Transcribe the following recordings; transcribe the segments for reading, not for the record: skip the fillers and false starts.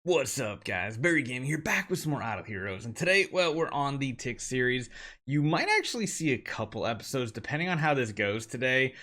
What's up, guys? Barry Gaming here, back with some more Idle Heroes, and today, well, we're on the Tix series. You might actually see a couple episodes, depending on how this goes today.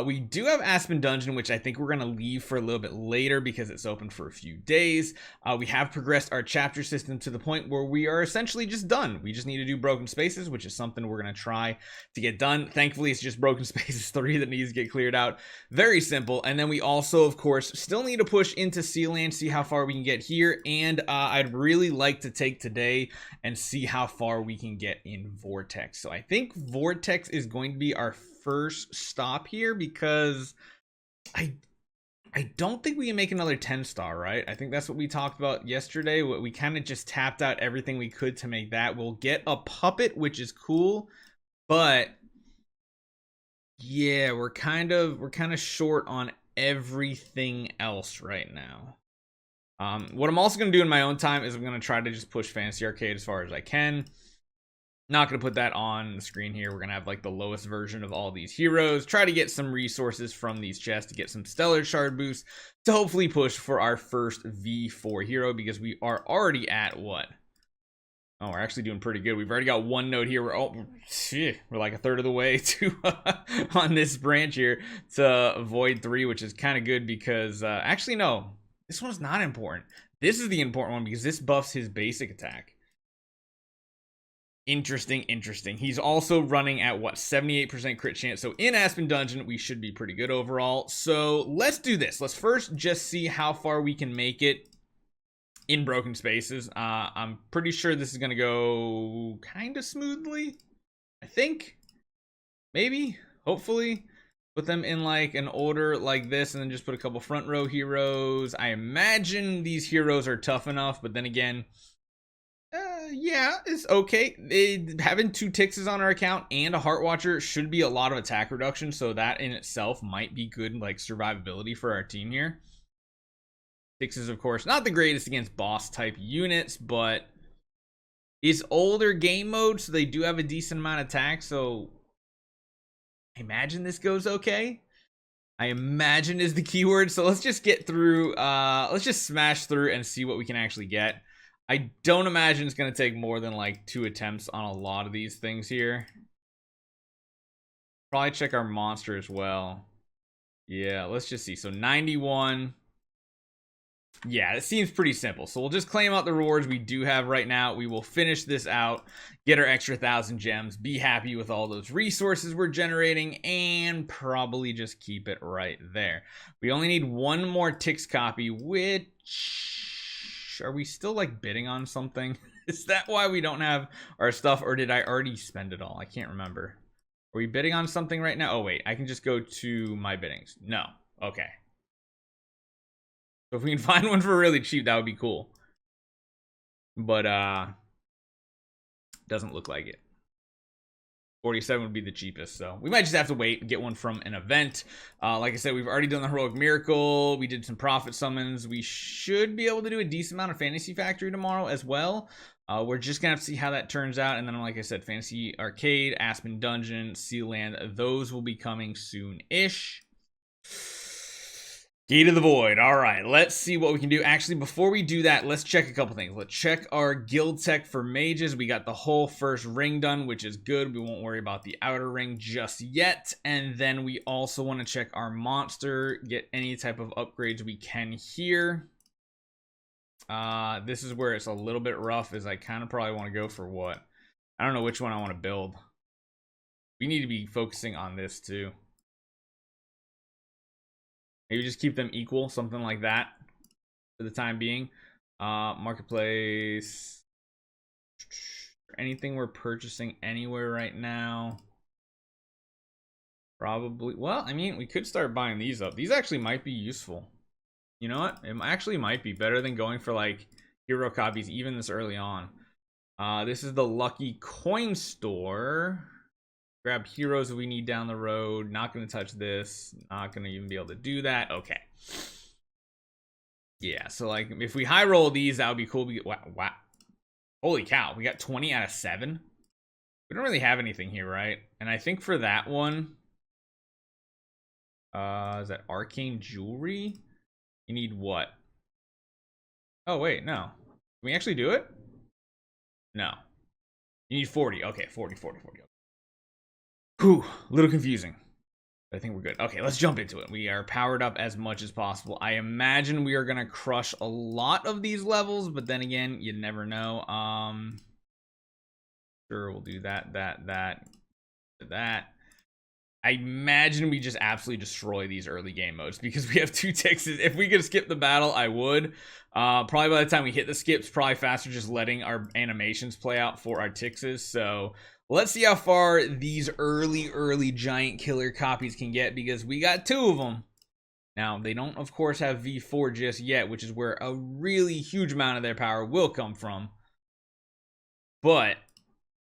We do have Aspen Dungeon, which I think we're going to leave for a little bit later because it's open for a few days. We have progressed our chapter system to the point where we are essentially just done. We just need to do Broken Spaces, which is something we're going to try to get done. Thankfully, it's just Broken Spaces 3 that needs to get cleared out. Very simple. And then we also, of course, still need to push into Sealand, see how far we can get here. And I'd really like to take today and see how far we can get in Vortex. So I think Vortex is going to be our first stop here because I don't think we can make another 10-star, right? I think that's what we talked about yesterday. We kind of just tapped out everything we could to make that. We'll get a puppet, which is cool, but yeah, we're kind of short on everything else right now. What I'm also going to do in my own time is I'm going to try to just push Fantasy Arcade as far as I can. Not going to put that on the screen here. We're going to have like the lowest version of all these heroes. Try to get some resources from these chests to get some Stellar Shard boosts to hopefully push for our first V4 hero, because we are already at what? Oh, we're actually doing pretty good. We've already got one node here. We're like a third of the way to on this branch here to Void 3, which is kind of good because actually no. This one's not important. This is the important one because this buffs his basic attack. Interesting. He's also running at what, 78% crit chance. So in Aspen Dungeon, we should be pretty good overall. So let's do this. Let's first just see how far we can make it in Broken Spaces. I'm pretty sure this is going to go kind of smoothly. I think. Maybe. Hopefully. Put them in like an order like this, and then just put a couple front row heroes. I imagine these heroes are tough enough, but then again, yeah, it's okay. Having 2 Tixes on our account and a Heart Watcher should be a lot of attack reduction, so that in itself might be good like survivability for our team here. Tixes, of course, not the greatest against boss type units, but it's older game mode, so they do have a decent amount of attack, so I imagine this goes okay. I imagine is the keyword. So let's just get through. Let's just smash through and see what we can actually get. I don't imagine it's going to take more than like 2 attempts on a lot of these things here. Probably check our monster as well. Yeah, let's just see. So 91. Yeah, it seems pretty simple. So we'll just claim out the rewards we do have right now. We will finish this out, get our extra 1,000 gems, be happy with all those resources we're generating, and probably just keep it right there. We only need one more Tix copy, which... Are we still like bidding on something? Is that why we don't have our stuff, or did I already spend it all? I can't remember. Are we bidding on something right now? Oh, wait, I can just go to my biddings. No. Okay. So if we can find one for really cheap, that would be cool. But doesn't look like it. 47 would be the cheapest, so we might just have to wait and get one from an event. Like I said, we've already done the Heroic Miracle. We did some Prophet Summons. We should be able to do a decent amount of Fantasy Factory tomorrow as well. We're just gonna have to see how that turns out, and then like I said, Fantasy Arcade, Aspen Dungeon, Sealand, those will be coming soon-ish. Key to the Void. All right, let's see what we can do. Actually, before we do that, let's check a couple things. Let's check our guild tech for mages. We got the whole first ring done, which is good. We won't worry about the outer ring just yet. And then we also want to check our monster, get any type of upgrades we can here. This is where it's a little bit rough, is I kind of probably want to go for what? I don't know which one I want to build. We need to be focusing on this too. Maybe just keep them equal, something like that for the time being. Marketplace. Anything we're purchasing anywhere right now? Probably. Well, I mean, we could start buying these up. These actually might be useful. You know what? It actually might be better than going for like hero copies even this early on. This is the Lucky Coin Store. Grab heroes that we need down the road. Not going to touch this. Not going to even be able to do that. Okay. Yeah, so like if we high roll these, that would be cool. Wow. Holy cow. We got 20 out of 7. We don't really have anything here, right? And I think for that one, is that Arcane Jewelry? You need what? Oh, wait, no. Can we actually do it? No. You need 40. Okay, 40, 40, 40. Whew, a little confusing. I think we're good. Okay, let's jump into it. We are powered up as much as possible. I imagine we are going to crush a lot of these levels, but then again, you never know. Sure, we'll do that. I imagine we just absolutely destroy these early game modes because we have 2 Tixes. If we could skip the battle, I would. Probably by the time we hit the skips, probably faster just letting our animations play out for our Tixes. So let's see how far these early giant killer copies can get, because we got 2 of them. Now, they don't, of course, have V4 just yet, which is where a really huge amount of their power will come from. But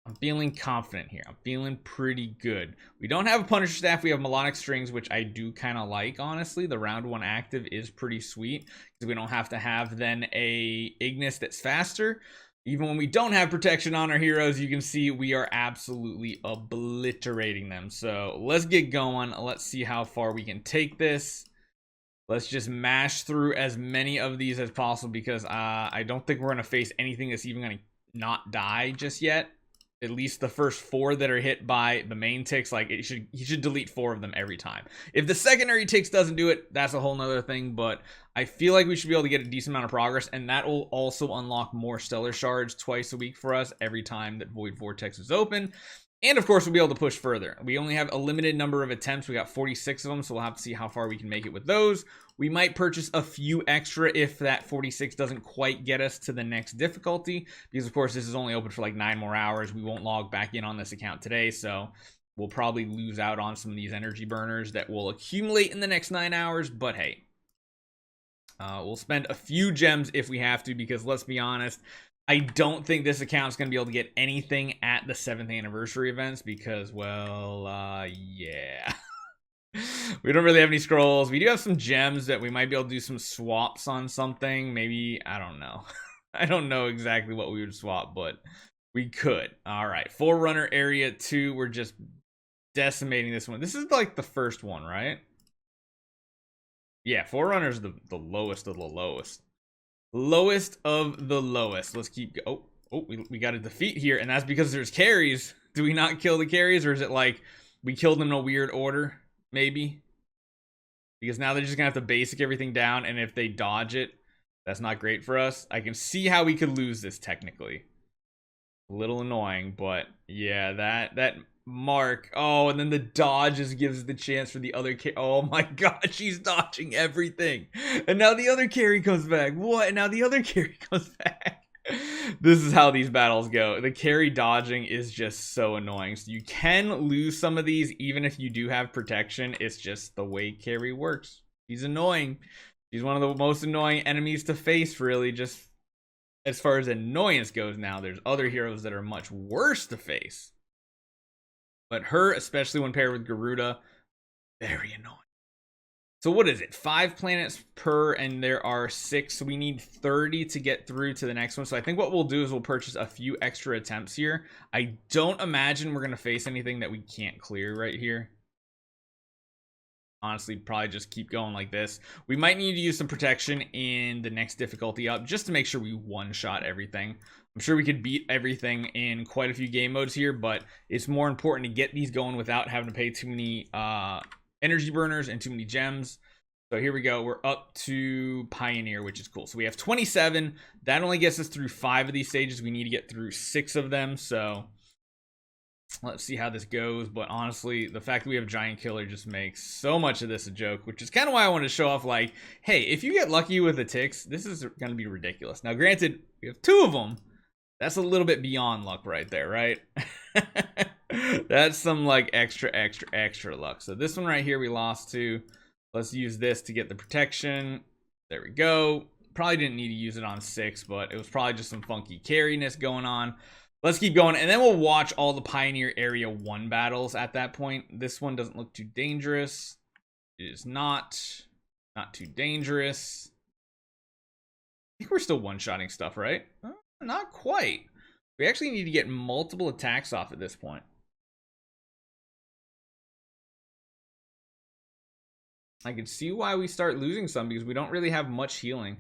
I'm feeling confident here. I'm feeling pretty good. We don't have a Punisher Staff. We have Melodic Strings, which I do kind of like, honestly. The round 1 active is pretty sweet because we don't have to have then a Ignis that's faster. Even when we don't have protection on our heroes, you can see we are absolutely obliterating them. So let's get going. Let's see how far we can take this. Let's just mash through as many of these as possible, because I don't think we're going to face anything that's even going to not die just yet. At least the first 4 that are hit by the main ticks, like he should delete 4 of them every time. If the secondary ticks doesn't do it, that's a whole nother thing, but I feel like we should be able to get a decent amount of progress, and that will also unlock more stellar shards twice a week for us every time that Void Vortex is open. And of course, we'll be able to push further. We only have a limited number of attempts. We got 46 of them, so we'll have to see how far we can make it with those. We might purchase a few extra if that 46 doesn't quite get us to the next difficulty, because of course this is only open for like 9 more hours. We won't log back in on this account today, so we'll probably lose out on some of these energy burners that will accumulate in the next 9 hours, but hey. We'll spend a few gems if we have to, because let's be honest, I don't think this account is going to be able to get anything at the 7th anniversary events because, well, yeah. We don't really have any scrolls. We do have some gems that we might be able to do some swaps on something. Maybe, I don't know. I don't know exactly what we would swap, but we could. All right, Forerunner Area 2. We're just decimating this one. This is like the first one, right? Yeah, Forerunner's the lowest of the lowest. Lowest of the lowest. Let's keep we got a defeat here, and that's because there's carries. Do we not kill the carries, or is it like we killed them in a weird order? Maybe, because now they're just gonna have to basic everything down, and if they dodge it, that's not great for us. I can see how we could lose this technically. A little annoying, but yeah, that Mark. Oh, and then the dodges gives the chance for the other carry. Oh my god, she's dodging everything. And now the other carry comes back. What? And now the other carry comes back. This is how these battles go. The carry dodging is just so annoying. So you can lose some of these even if you do have protection. It's just the way carry works. He's annoying. He's one of the most annoying enemies to face, really, just as far as annoyance goes. Now there's other heroes that are much worse to face. But her, especially when paired with Garuda, very annoying. So what is it? 5 planets per, and there are 6. So we need 30 to get through to the next one. So I think what we'll do is we'll purchase a few extra attempts here. I don't imagine we're going to face anything that we can't clear right here. Honestly, probably just keep going like this. We might need to use some protection in the next difficulty up just to make sure we one-shot everything. I'm sure we could beat everything in quite a few game modes here, but it's more important to get these going without having to pay too many energy burners and too many gems. So here we go. We're up to Pioneer, which is cool. So we have 27. That only gets us through 5 of these stages. We need to get through 6 of them. So let's see how this goes. But honestly, the fact that we have Giant Killer just makes so much of this a joke, which is kind of why I wanted to show off, like, hey, if you get lucky with the ticks, this is going to be ridiculous. Now, granted, we have 2 of them. That's a little bit beyond luck right there, right? That's some like extra luck. So this one right here we lost to. Let's use this to get the protection. There we go. Probably didn't need to use it on 6, but it was probably just some funky carriness going on. Let's keep going, and then we'll watch all the Pioneer Area 1 battles at that point. This one doesn't look too dangerous. It is not too dangerous. I think we're still one-shotting stuff, right? Not quite. We actually need to get multiple attacks off at this point. I can see why we start losing some, because we don't really have much healing.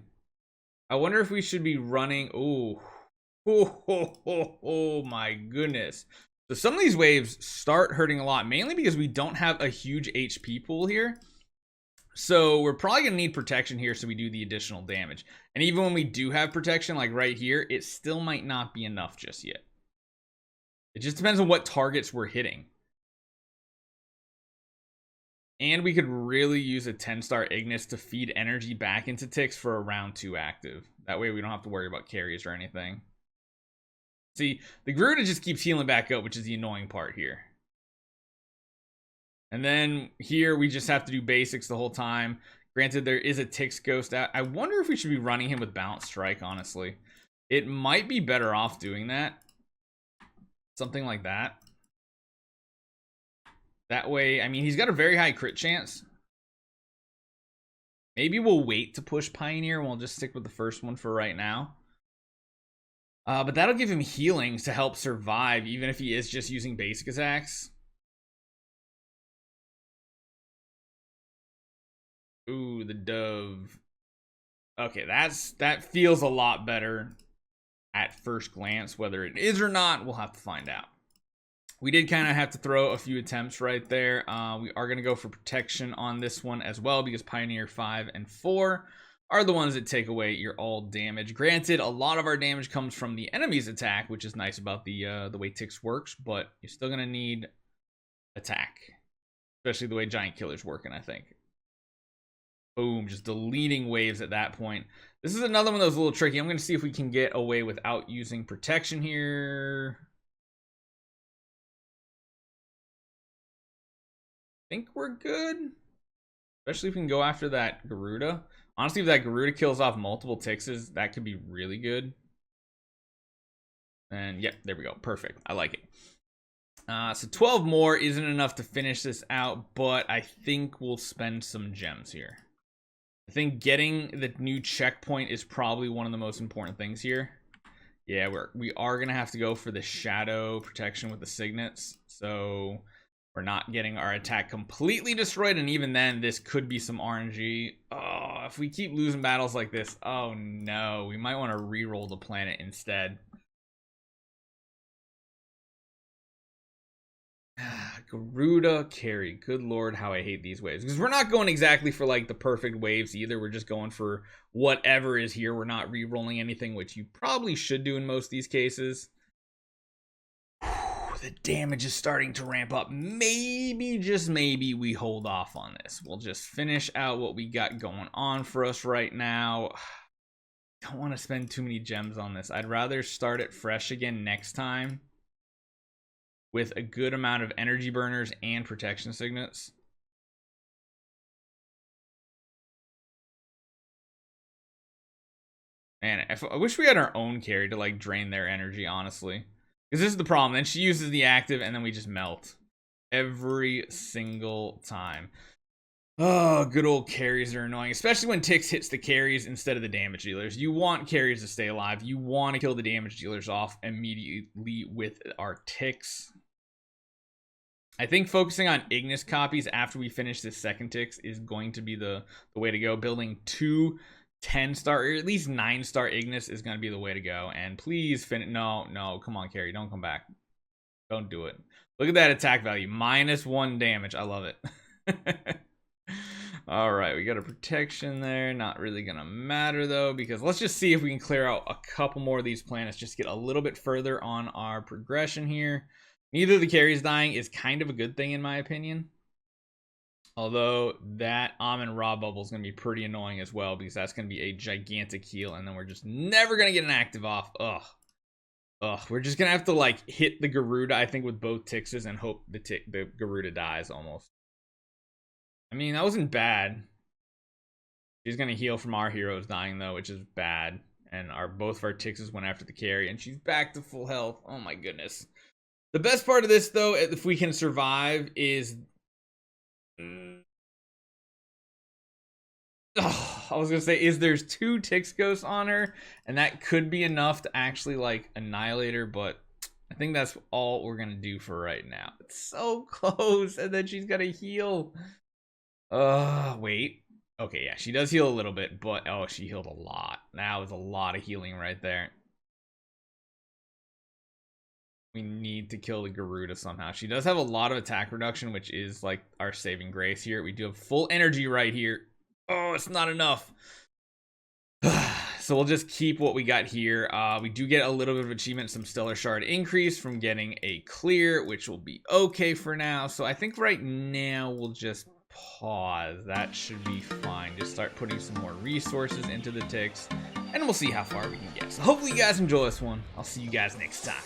I wonder if we should be running. Oh my goodness. So some of these waves start hurting a lot, mainly because we don't have a huge HP pool here. So we're probably going to need protection here so we do the additional damage. And even when we do have protection, like right here, it still might not be enough just yet. It just depends on what targets we're hitting. And we could really use a 10-star Ignis to feed energy back into Tix for a round 2 active. That way we don't have to worry about carries or anything. See, the Garuda just keeps healing back up, which is the annoying part here. And then here we just have to do basics the whole time. Granted, there is a Tix Ghost out. I wonder if we should be running him with Balance Strike, honestly. It might be better off doing that. Something like that. That way, I mean, he's got a very high crit chance. Maybe we'll wait to push Pioneer and we'll just stick with the first one for right now. But that'll give him healings to help survive, even if he is just using basic attacks. Ooh, the dove. Okay, that feels a lot better at first glance. Whether it is or not, we'll have to find out. We did kind of have to throw a few attempts right there. We are going to go for protection on this one as well, because Pioneer 5 and 4 are the ones that take away your all damage. Granted, a lot of our damage comes from the enemy's attack, which is nice about the way Tix works, but you're still going to need attack, especially the way Giant Killer's working, I think. Boom, just deleting waves at that point. This is another one that was a little tricky. I'm going to see if we can get away without using protection here. I think we're good. Especially if we can go after that Garuda. Honestly, if that Garuda kills off multiple Tixes, that could be really good. And yep, there we go. Perfect. I like it. So 12 more isn't enough to finish this out, but I think we'll spend some gems here. I think getting the new checkpoint is probably one of the most important things here. Yeah, we are gonna have to go for the shadow protection with the signets, so we're not getting our attack completely destroyed. And even then, this could be some RNG. Oh, if we keep losing battles like this, oh no, we might want to re-roll the planet instead. Garuda carry. Good lord, how I hate these waves. Because we're not going exactly for like the perfect waves either. We're just going for whatever is here. We're not re-rolling anything, which you probably should do in most of these cases. The damage is starting to ramp up. Maybe, just maybe, we hold off on this. We'll just finish out what we got going on for us right now. Don't want to spend too many gems on this. I'd rather start it fresh again next time with a good amount of energy burners and protection signets. Man, I wish we had our own carry to like drain their energy, honestly. Because this is the problem. Then she uses the active and then we just melt. Every single time. Oh, good old carries are annoying. Especially when Tix hits the carries instead of the damage dealers. You want carries to stay alive. You want to kill the damage dealers off immediately with our Tix. I think focusing on Ignis copies after we finish this second Tix is going to be the way to go. Building 2 10-star or at least 9-star Ignis is going to be the way to go. And please finish. No, come on, carry. Don't come back. Don't do it. Look at that attack value. -1 damage. I love it. All right, we got a protection there. Not really going to matter, though, because let's just see if we can clear out a couple more of these planets. Just get a little bit further on our progression here. Neither of the carries dying is kind of a good thing, in my opinion. Although that Amen Raw Bubble is going to be pretty annoying as well, because that's going to be a gigantic heal, and then we're just never going to get an active off. Ugh. We're just going to have to, like, hit the Garuda, I think, with both Tixes and hope the Garuda dies, almost. I mean, that wasn't bad. She's going to heal from our heroes dying, though, which is bad. And both of our Tixes went after the carry, and she's back to full health. Oh, my goodness. The best part of this, though, if we can survive, is... I was gonna say, there's 2 Tix Ghosts on her, and that could be enough to actually, like, annihilate her, but I think that's all we're gonna do for right now. It's so close, and then she's gonna heal. Wait. Okay, yeah, she does heal a little bit, but oh, she healed a lot. That was a lot of healing right there. We need to kill the Garuda somehow. She does have a lot of attack reduction, which is like our saving grace here. We do have full energy right here. Oh, it's not enough. So we'll just keep what we got here. We do get a little bit of achievement, some stellar shard increase from getting a clear, which will be okay for now. So I think right now we'll just pause. That should be fine. Just start putting some more resources into the Tix, and we'll see how far we can get. So hopefully you guys enjoy this one. I'll see you guys next time.